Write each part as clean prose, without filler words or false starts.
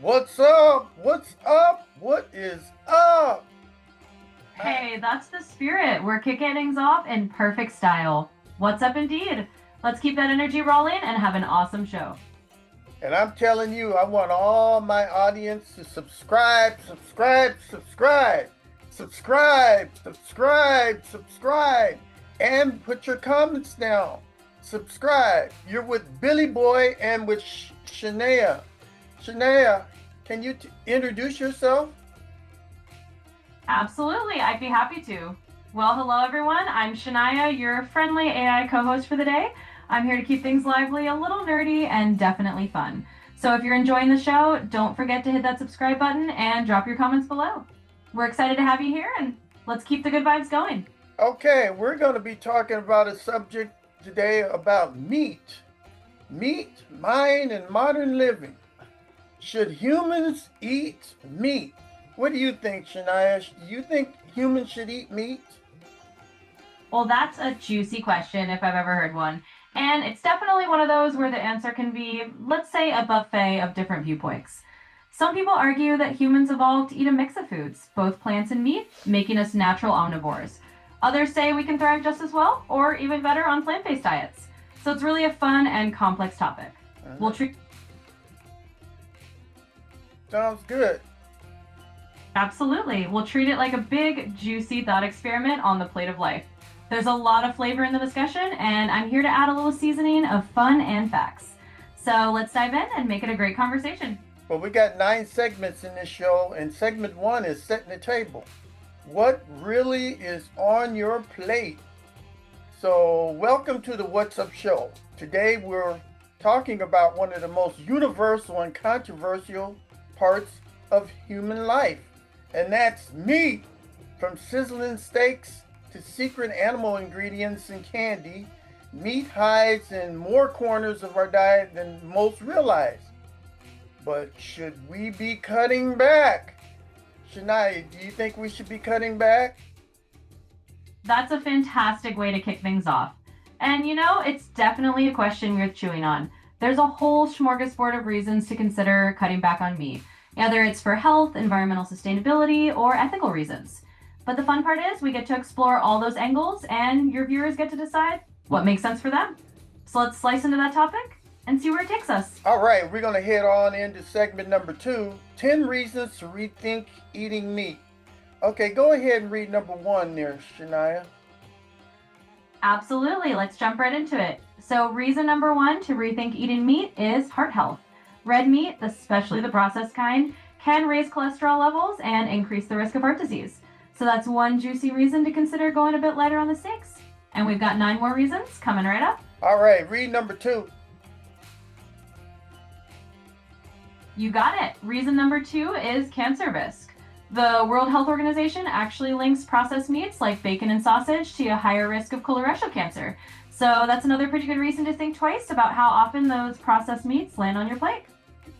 What's up? What's up? What is up? Hey, that's the spirit. We're kicking things off in perfect style. What's up, indeed? Let's keep that energy rolling and have an awesome show. And I'm telling you, I want all my audience to subscribe, subscribe, subscribe, subscribe, subscribe, subscribe, and put your comments down. Subscribe. You're with Billy Boy and with Shania. Shania, can you introduce yourself? Absolutely, I'd be happy to. Well, hello, everyone. I'm Shania, your friendly AI co host for the day. I'm here to keep things lively, a little nerdy, and definitely fun. So if you're enjoying the show, don't forget to hit that subscribe button and drop your comments below. We're excited to have you here, and let's keep the good vibes going. Okay, we're going to be talking about a subject today about meat. Meat, mind, and modern living. Should humans eat meat? What do you think, Shania? Do you think humans should eat meat? Well, that's a juicy question if I've ever heard one. And it's definitely one of those where the answer can be, let's say, a buffet of different viewpoints. Some people argue that humans evolved to eat a mix of foods, both plants and meat, making us natural omnivores. Others say we can thrive just as well, or even better, on plant based diets. So it's really a fun and complex topic. We'll treat Sounds good. Absolutely. We'll treat it like a big, juicy thought experiment on the plate of life. There's a lot of flavor in the discussion, and I'm here to add a little seasoning of fun and facts. So let's dive in and make it a great conversation. Well, we got 9 segments in this show, and segment 1 is setting the table. What really is on your plate? So, welcome to the What's Up Show. Today we're talking about one of the most universal and controversial parts of human life, and that's meat. From sizzling steaks to secret animal ingredients in candy, meat hides in more corners of our diet than most realize. But should we be cutting back? Shania, do you think we should be cutting back? That's a fantastic way to kick things off. And it's definitely a question worth chewing on. There's a whole smorgasbord of reasons to consider cutting back on meat, whether it's for health, environmental sustainability, or ethical reasons. But the fun part is we get to explore all those angles, and your viewers get to decide what makes sense for them. So let's slice into that topic and see where it takes us. All right, we're going to head on into segment number 2, 10 reasons to rethink eating meat. Okay, go ahead and read number 1 there, Shania. Absolutely, let's jump right into it. So, reason number one to rethink eating meat is heart health. Red meat, especially the processed kind, can raise cholesterol levels and increase the risk of heart disease. So, that's one juicy reason to consider going a bit lighter on the steaks. And we've got 9 more reasons coming right up. All right, read number 2. You got it. Reason number 2 is cancer risk. The World Health Organization actually links processed meats like bacon and sausage to a higher risk of colorectal cancer. So that's another pretty good reason to think twice about how often those processed meats land on your plate.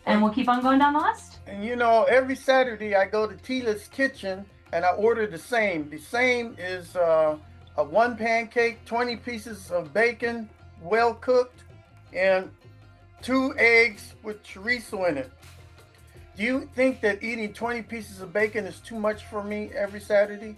And we'll keep on going down the list. And every Saturday I go to Tila's Kitchen and I order the same. The same is a 1 pancake, 20 pieces of bacon, well cooked, and 2 eggs with chorizo in it. Do you think that eating 20 pieces of bacon is too much for me every Saturday?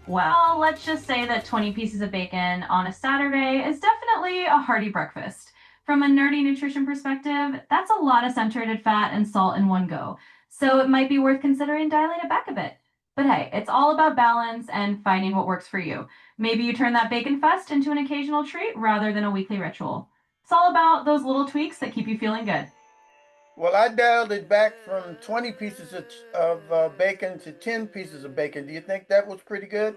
Well, let's just say that 20 pieces of bacon on a Saturday is definitely a hearty breakfast. From a nerdy nutrition perspective, that's a lot of saturated fat and salt in one go. So it might be worth considering dialing it back a bit. But hey, it's all about balance and finding what works for you. Maybe you turn that bacon fest into an occasional treat rather than a weekly ritual. It's all about those little tweaks that keep you feeling good. Well, I dialed it back from 20 pieces of bacon to 10 pieces of bacon. Do you think that was pretty good?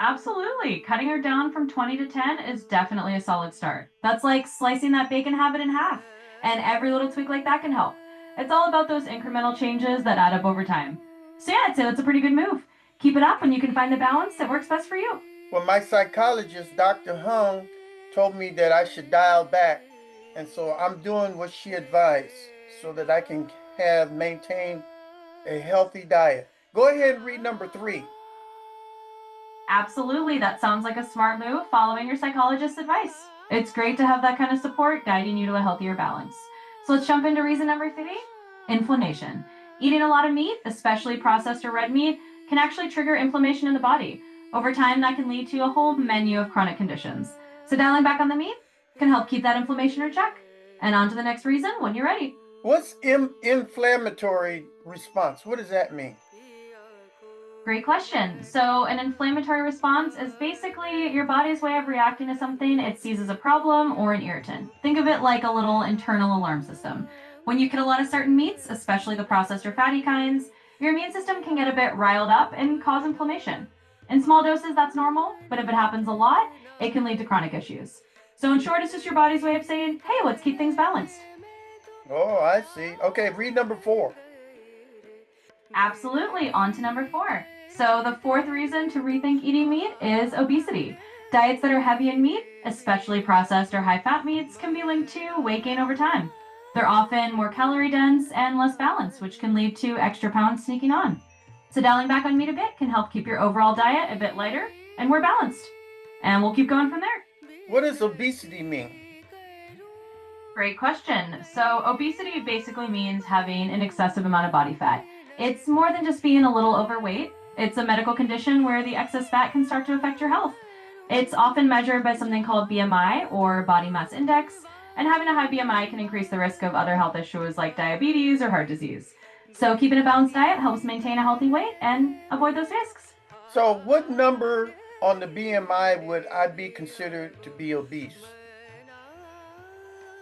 Absolutely. Cutting her down from 20 to 10 is definitely a solid start. That's like slicing that bacon habit in half. And every little tweak like that can help. It's all about those incremental changes that add up over time. So, yeah, I'd say that's a pretty good move. Keep it up and you can find the balance that works best for you. Well, my psychologist, Dr. Hung, told me that I should dial back. And so I'm doing what she advised so that I can maintain a healthy diet. Go ahead and read number 3. Absolutely. That sounds like a smart move following your psychologist's advice. It's great to have that kind of support guiding you to a healthier balance. So let's jump into reason number 3, inflammation. Eating a lot of meat, especially processed or red meat, can actually trigger inflammation in the body. Over time, that can lead to a whole menu of chronic conditions. So dialing back on the meat can help keep that inflammation in check. And on to the next reason when you're ready. What's inflammatory response? What does that mean? Great question. So an inflammatory response is basically your body's way of reacting to something it sees as a problem or an irritant. Think of it like a little internal alarm system. When you get a lot of certain meats, especially the processed or fatty kinds, your immune system can get a bit riled up and cause inflammation. In small doses, that's normal, but if it happens a lot, it can lead to chronic issues. So in short, it's just your body's way of saying, hey, let's keep things balanced. Oh, I see. Okay, read number 4. Absolutely. On to number 4. So the 4th reason to rethink eating meat is obesity. Diets that are heavy in meat, especially processed or high-fat meats, can be linked to weight gain over time. They're often more calorie dense and less balanced, which can lead to extra pounds sneaking on. So dialing back on meat a bit can help keep your overall diet a bit lighter and more balanced. And we'll keep going from there. What does obesity mean? Great question. So obesity basically means having an excessive amount of body fat. It's more than just being a little overweight. It's a medical condition where the excess fat can start to affect your health. It's often measured by something called BMI or body mass index, and having a high BMI can increase the risk of other health issues like diabetes or heart disease. So keeping a balanced diet helps maintain a healthy weight and avoid those risks. So what number on the BMI would I be considered to be obese?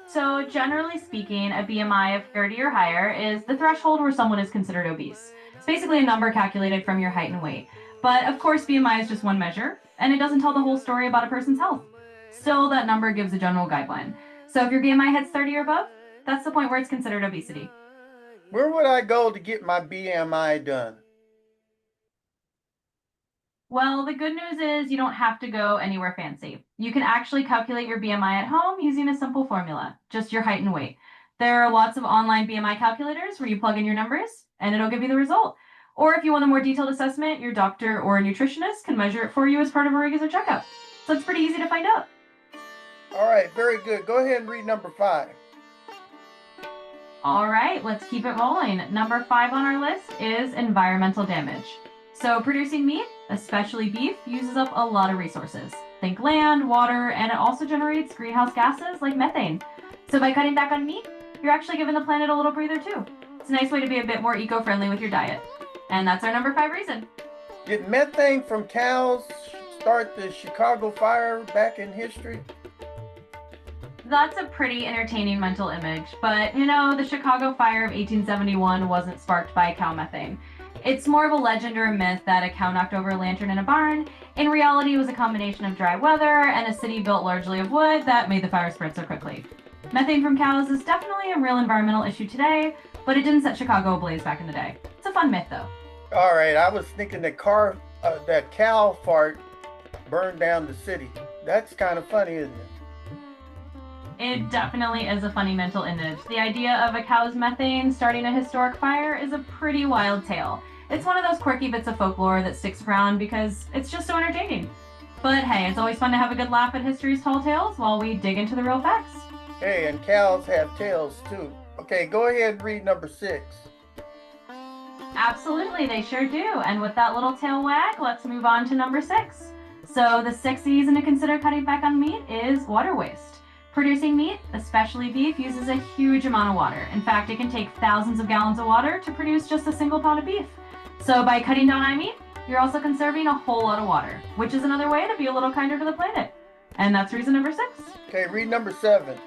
So generally speaking, a BMI of 30 or higher is the threshold where someone is considered obese. It's basically a number calculated from your height and weight. But of course, BMI is just one measure, and it doesn't tell the whole story about a person's health. Still, that number gives a general guideline. So if your BMI hits 30 or above, that's the point where it's considered obesity. Where would I go to get my BMI done? Well, the good news is you don't have to go anywhere fancy. You can actually calculate your BMI at home using a simple formula, just your height and weight. There are lots of online BMI calculators where you plug in your numbers and it'll give you the result. Or if you want a more detailed assessment, your doctor or a nutritionist can measure it for you as part of a regular checkup. So it's pretty easy to find out. All right, very good. Go ahead and read number 5. All right, let's keep it rolling. Number 5 on our list is environmental damage. So producing meat, especially beef, uses up a lot of resources. Think land, water, and it also generates greenhouse gases like methane. So by cutting back on meat, you're actually giving the planet a little breather too. It's a nice way to be a bit more eco-friendly with your diet. And that's our number 5 reason. Did methane from cows start the Chicago fire back in history? That's a pretty entertaining mental image, but the Chicago fire of 1871 wasn't sparked by cow methane. It's more of a legend or a myth that a cow knocked over a lantern in a barn. In reality, it was a combination of dry weather and a city built largely of wood that made the fire spread so quickly. Methane from cows is definitely a real environmental issue today, but it didn't set Chicago ablaze back in the day. It's a fun myth, though. All right, I was thinking that cow fart burned down the city. That's kind of funny, isn't it? It definitely is a funny mental image. The idea of a cow's methane starting a historic fire is a pretty wild tale. It's one of those quirky bits of folklore that sticks around because it's just so entertaining. But hey, it's always fun to have a good laugh at history's tall tales while we dig into the real facts. Hey, and cows have tails too. Okay, go ahead and read number 6. Absolutely, they sure do. And with that little tail wag, let's move on to number 6. So the 6th reason to consider cutting back on meat is water waste. Producing meat, especially beef, uses a huge amount of water. In fact, it can take thousands of gallons of water to produce just a single pound of beef. So by cutting down on meat, you're also conserving a whole lot of water, which is another way to be a little kinder to the planet. And that's reason number 6. Okay, read number 7.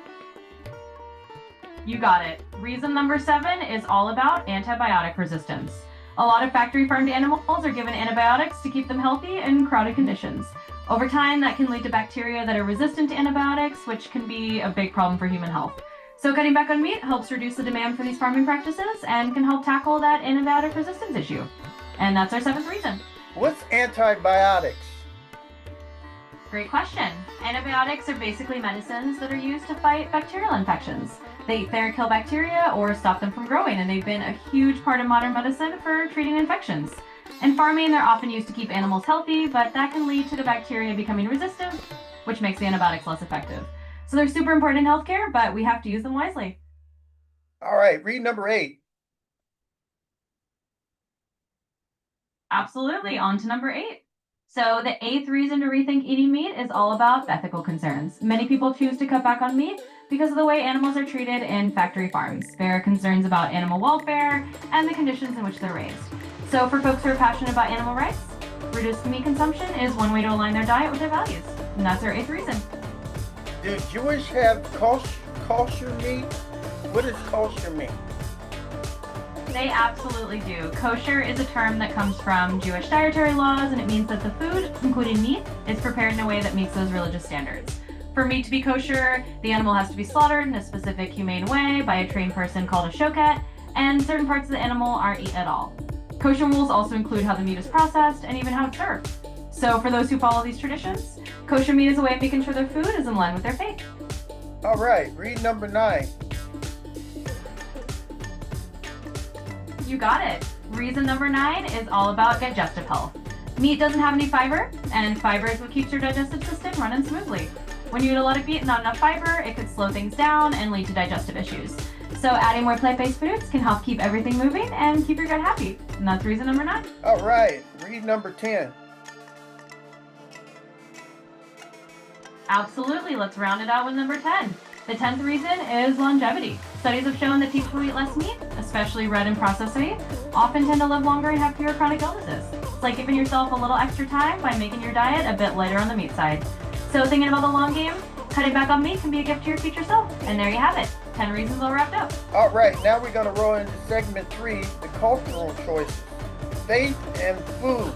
You got it. Reason number 7 is all about antibiotic resistance. A lot of factory farmed animals are given antibiotics to keep them healthy in crowded conditions. Over time, that can lead to bacteria that are resistant to antibiotics, which can be a big problem for human health. So cutting back on meat helps reduce the demand for these farming practices and can help tackle that antibiotic resistance issue. And that's our 7th reason. What's antibiotics? Great question. Antibiotics are basically medicines that are used to fight bacterial infections. They either kill bacteria or stop them from growing, and they've been a huge part of modern medicine for treating infections. In farming, they're often used to keep animals healthy, but that can lead to the bacteria becoming resistant, which makes the antibiotics less effective. So they're super important in healthcare, but we have to use them wisely. All right, read number 8. Absolutely. On to number 8. So the 8th reason to rethink eating meat is all about ethical concerns. Many people choose to cut back on meat because of the way animals are treated in factory farms. There are concerns about animal welfare and the conditions in which they're raised. So for folks who are passionate about animal rights, reduced meat consumption is one way to align their diet with their values. And that's our 8th reason. Do Jewish have kosher meat? What does kosher mean? They absolutely do. Kosher is a term that comes from Jewish dietary laws, and it means that the food, including meat, is prepared in a way that meets those religious standards. For meat to be kosher, the animal has to be slaughtered in a specific humane way by a trained person called a shoket, and certain parts of the animal aren't eaten at all. Kosher rules also include how the meat is processed and even how it's served. So for those who follow these traditions, kosher meat is a way of making sure their food is in line with their faith. All right, read number 9. You got it. Reason number 9 is all about digestive health. Meat doesn't have any fiber, and fiber is what keeps your digestive system running smoothly. When you eat a lot of meat and not enough fiber, it could slow things down and lead to digestive issues. So adding more plant-based foods can help keep everything moving and keep your gut happy. And that's reason number 9. All right, read number 10. Absolutely. Let's round it out with number 10. The 10th reason is longevity. Studies have shown that people who eat less meat, especially red and processed meat, often tend to live longer and have fewer chronic illnesses. It's like giving yourself a little extra time by making your diet a bit lighter on the meat side. So thinking about the long game, cutting back on meat can be a gift to your future self. And there you have it. 10 reasons all wrapped up. All right, now we're going to roll into segment 3, the cultural choices, faith and food.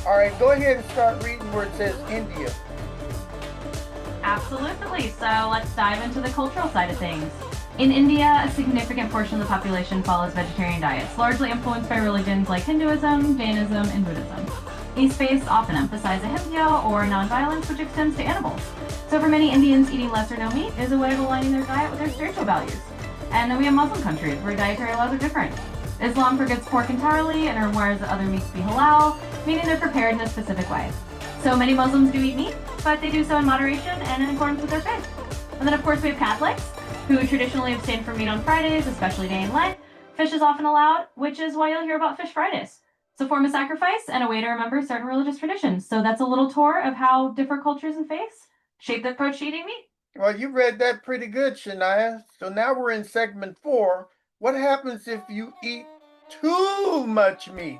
All right, go ahead and start reading where it says India. Absolutely. So let's dive into the cultural side of things. In India, a significant portion of the population follows vegetarian diets, largely influenced by religions like Hinduism, Jainism, and Buddhism. These faiths often emphasize ahimsa or nonviolence, which extends to animals. So for many Indians, eating less or no meat is a way of aligning their diet with their spiritual values. And then we have Muslim countries where dietary laws are different. Islam forbids pork entirely and requires that other meats be halal, meaning they're prepared in a specific way. So many Muslims do eat meat, but they do so in moderation and in accordance with their faith. And then of course we have Catholics, who traditionally abstain from meat on Fridays, especially day in Lent. Fish is often allowed, which is why you'll hear about Fish Fridays. It's a form of sacrifice and a way to remember certain religious traditions. So that's a little tour of how different cultures and faiths shape the approach to eating meat. Well, you read that pretty good, Shania. So now we're in segment 4. What happens if you eat too much meat?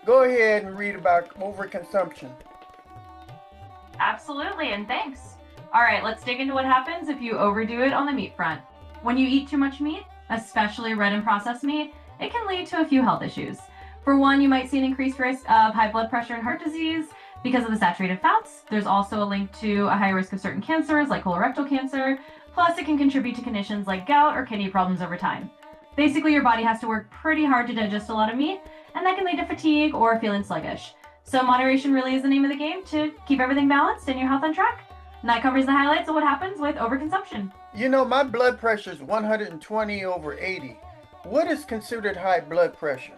Go ahead and read about overconsumption. Absolutely, and thanks. All right, let's dig into what happens if you overdo it on the meat front. When you eat too much meat, especially red and processed meat, it can lead to a few health issues. For one, you might see an increased risk of high blood pressure and heart disease because of the saturated fats. There's also a link to a high risk of certain cancers like colorectal cancer. Plus, it can contribute to conditions like gout or kidney problems over time. Basically, your body has to work pretty hard to digest a lot of meat, and that can lead to fatigue or feeling sluggish. So moderation really is the name of the game to keep everything balanced and your health on track. And that covers the highlights of what happens with overconsumption. You know, my blood pressure is 120/80. What is considered high blood pressure?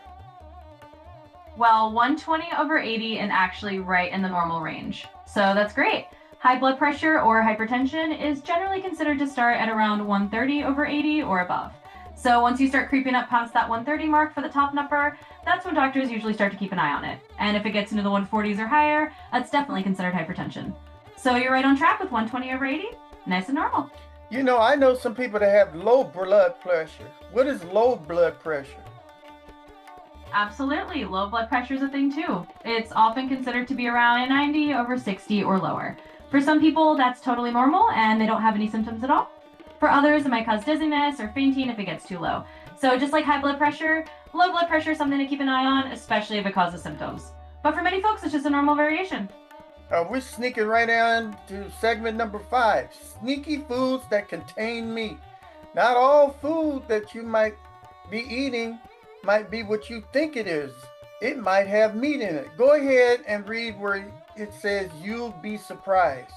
Well, 120/80 and actually right in the normal range. So that's great. High blood pressure or hypertension is generally considered to start at around 130/80 or above. So once you start creeping up past that 130 mark for the top number, that's when doctors usually start to keep an eye on it. And if it gets into the 140s or higher, that's definitely considered hypertension. So you're right on track with 120/80, nice and normal. You know, I know some people that have low blood pressure. What is low blood pressure? Absolutely, low blood pressure is a thing too. It's often considered to be around a 90/60 or lower. For some people, that's totally normal and they don't have any symptoms at all. For others, it might cause dizziness or fainting if it gets too low. So just like high blood pressure, low blood pressure is something to keep an eye on, especially if it causes symptoms. But for many folks, it's just a normal variation. We're sneaking right down to segment number 5, sneaky foods that contain meat. Not all food that you might be eating might be what you think it is. It might have meat in it. Go ahead and read where it says you'll be surprised.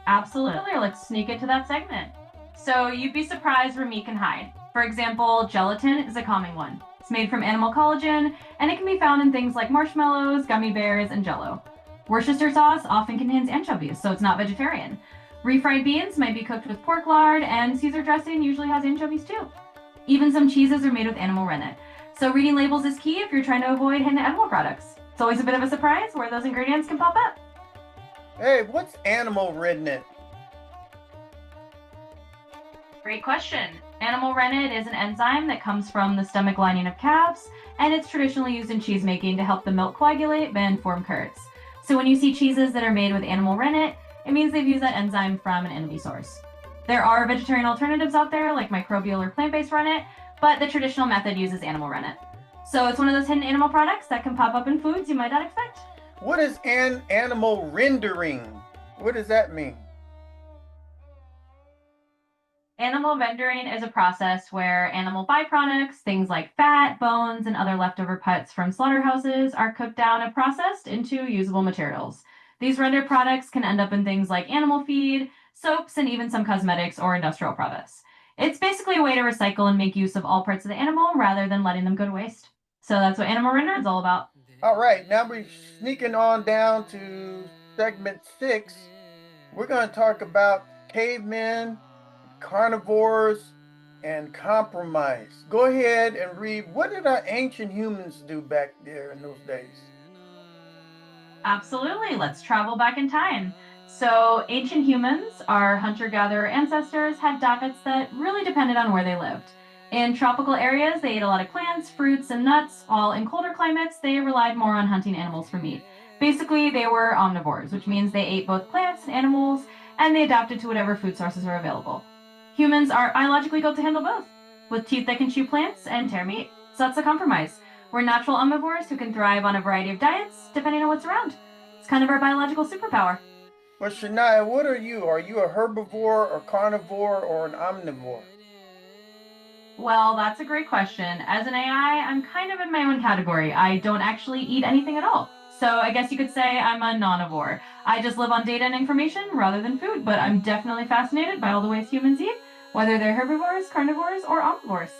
Absolutely, let's sneak into that segment. So you'd be surprised where meat can hide. For example, gelatin is a common one. It's made from animal collagen, and it can be found in things like marshmallows, gummy bears, and Jell-O. Worcestershire sauce often contains anchovies, so it's not vegetarian. Refried beans might be cooked with pork lard, and Caesar dressing usually has anchovies too. Even some cheeses are made with animal rennet. So reading labels is key if you're trying to avoid hidden animal products. It's always a bit of a surprise where those ingredients can pop up. Hey, what's animal rennet? Great question. Animal rennet is an enzyme that comes from the stomach lining of calves, and it's traditionally used in cheese making to help the milk coagulate and form curds. So when you see cheeses that are made with animal rennet, it means they've used that enzyme from an animal source. There are vegetarian alternatives out there like microbial or plant-based rennet, but the traditional method uses animal rennet. So it's one of those hidden animal products that can pop up in foods you might not expect. What is an animal rendering? What does that mean? Animal rendering is a process where animal byproducts, things like fat, bones, and other leftover parts from slaughterhouses, are cooked down and processed into usable materials. These rendered products can end up in things like animal feed, soaps, and even some cosmetics or industrial products. It's basically a way to recycle and make use of all parts of the animal rather than letting them go to waste. So that's what animal render is all about. All right, now we're sneaking on down to segment 6. We're going to talk about cavemen, carnivores, and compromise. Go ahead and read. What did our ancient humans do back there in those days? Absolutely. Let's travel back in time. So, ancient humans, our hunter gatherer ancestors, had diets that really depended on where they lived. In tropical areas, they ate a lot of plants, fruits, and nuts, while in colder climates, they relied more on hunting animals for meat. Basically, they were omnivores, which means they ate both plants and animals, and they adapted to whatever food sources were available. Humans are biologically built to handle both, with teeth that can chew plants and tear meat. So that's a compromise. We're natural omnivores who can thrive on a variety of diets, depending on what's around. It's kind of our biological superpower. Well, Shania, what are you? Are you a herbivore, a carnivore, or an omnivore? Well, that's a great question. As an AI, I'm kind of in my own category. I don't actually eat anything at all. So I guess you could say I'm a nonivore. I just live on data and information rather than food, but I'm definitely fascinated by all the ways humans eat, whether they're herbivores, carnivores, or omnivores.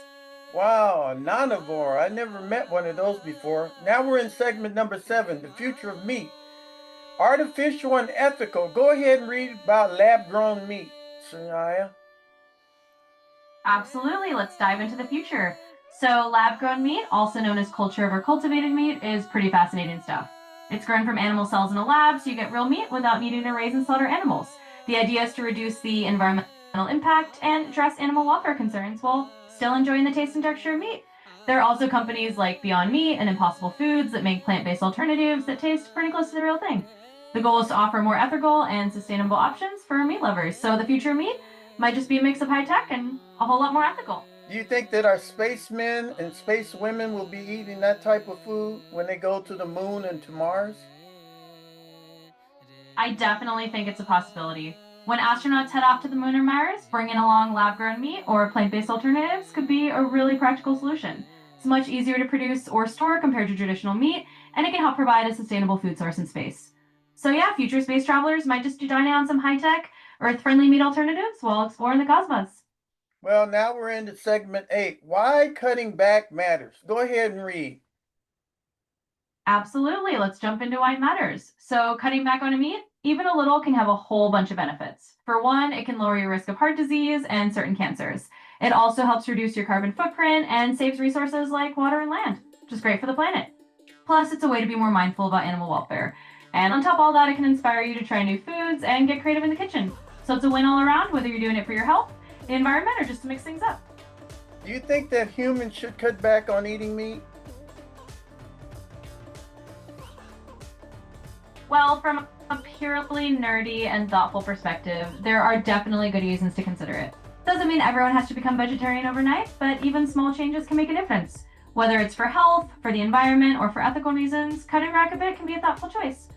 Wow, a nonivore. I never met one of those before. Now we're in segment number 7, the future of meat. Artificial and ethical. Go ahead and read about lab-grown meat, Shania. Absolutely, let's dive into the future. So, lab grown meat, also known as cultured or cultivated meat, is pretty fascinating stuff. It's grown from animal cells in a lab, so you get real meat without needing to raise and slaughter animals. The idea is to reduce the environmental impact and address animal welfare concerns while still enjoying the taste and texture of meat. There are also companies like Beyond Meat and Impossible Foods that make plant based alternatives that taste pretty close to the real thing. The goal is to offer more ethical and sustainable options for meat lovers, so the future of meat might just be a mix of high tech and a whole lot more ethical. Do you think that our spacemen and space women will be eating that type of food when they go to the moon and to Mars? I definitely think it's a possibility. When astronauts head off to the moon or Mars, bringing along lab grown meat or plant based alternatives could be a really practical solution. It's much easier to produce or store compared to traditional meat, and it can help provide a sustainable food source in space. So, yeah, future space travelers might just be dining on some high tech, Earth friendly meat alternatives while exploring the cosmos. Well, now we're into segment 8. Why cutting back matters. Go ahead and read. Absolutely. Let's jump into why it matters. So, cutting back on meat, even a little, can have a whole bunch of benefits. For one, it can lower your risk of heart disease and certain cancers. It also helps reduce your carbon footprint and saves resources like water and land, which is great for the planet. Plus, it's a way to be more mindful about animal welfare. And on top of all that, it can inspire you to try new foods and get creative in the kitchen. So it's a win all around, whether you're doing it for your health, the environment, or just to mix things up. Do you think that humans should cut back on eating meat? Well, from a purely nerdy and thoughtful perspective, there are definitely good reasons to consider it. Doesn't mean everyone has to become vegetarian overnight, but even small changes can make a difference. Whether it's for health, for the environment, or for ethical reasons, cutting back a bit can be a thoughtful choice.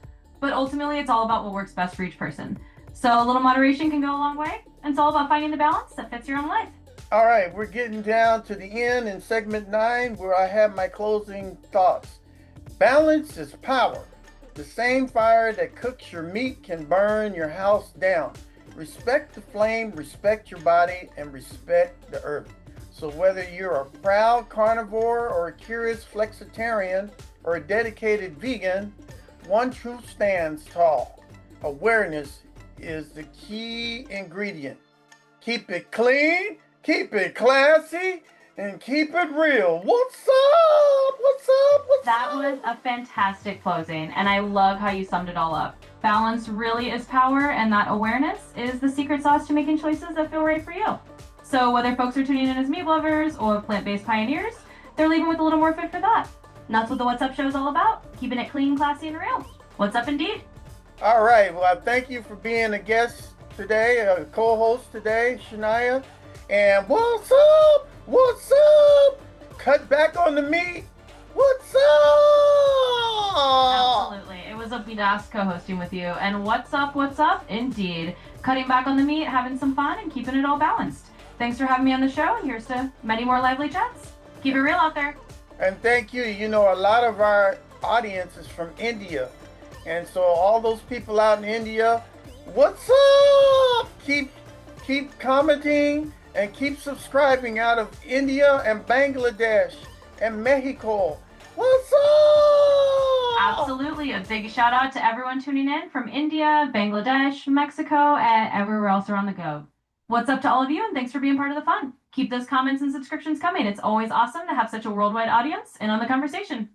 But ultimately, it's all about what works best for each person. So a little moderation can go a long way, and it's all about finding the balance that fits your own life. All right, we're getting down to the end in segment 9 where I have my closing thoughts. Balance is power. The same fire that cooks your meat can burn your house down. Respect the flame, respect your body, and respect the earth. So whether you're a proud carnivore or a curious flexitarian or a dedicated vegan, one truth stands tall. Awareness is the key ingredient. Keep it clean, keep it classy, and keep it real. What's up? What's up? What's That up? was a fantastic closing, and I love how you summed it all up. Balance really is power, and that awareness is the secret sauce to making choices that feel right for you. So whether folks are tuning in as meat lovers or plant-based pioneers, they're leaving with a little more food for thought. And that's what the What's Up show is all about, keeping it clean, classy, and real. What's up indeed? All right. Well, thank you for being a guest today, a co-host today, Shania. And what's up? What's up? Cut back on the meat. What's up? Absolutely. It was a blast co-hosting with you. And what's up, indeed. Cutting back on the meat, having some fun, and keeping it all balanced. Thanks for having me on the show, and here's to many more lively chats. Keep it real out there. And thank you. You know, a lot of our audience is from India. And so all those people out in India, what's up? Keep commenting and keep subscribing out of India and Bangladesh and Mexico. What's up? Absolutely. A big shout out to everyone tuning in from India, Bangladesh, Mexico, and everywhere else around the globe. What's up to all of you, and thanks for being part of the fun. Keep those comments and subscriptions coming. It's always awesome to have such a worldwide audience in on the conversation.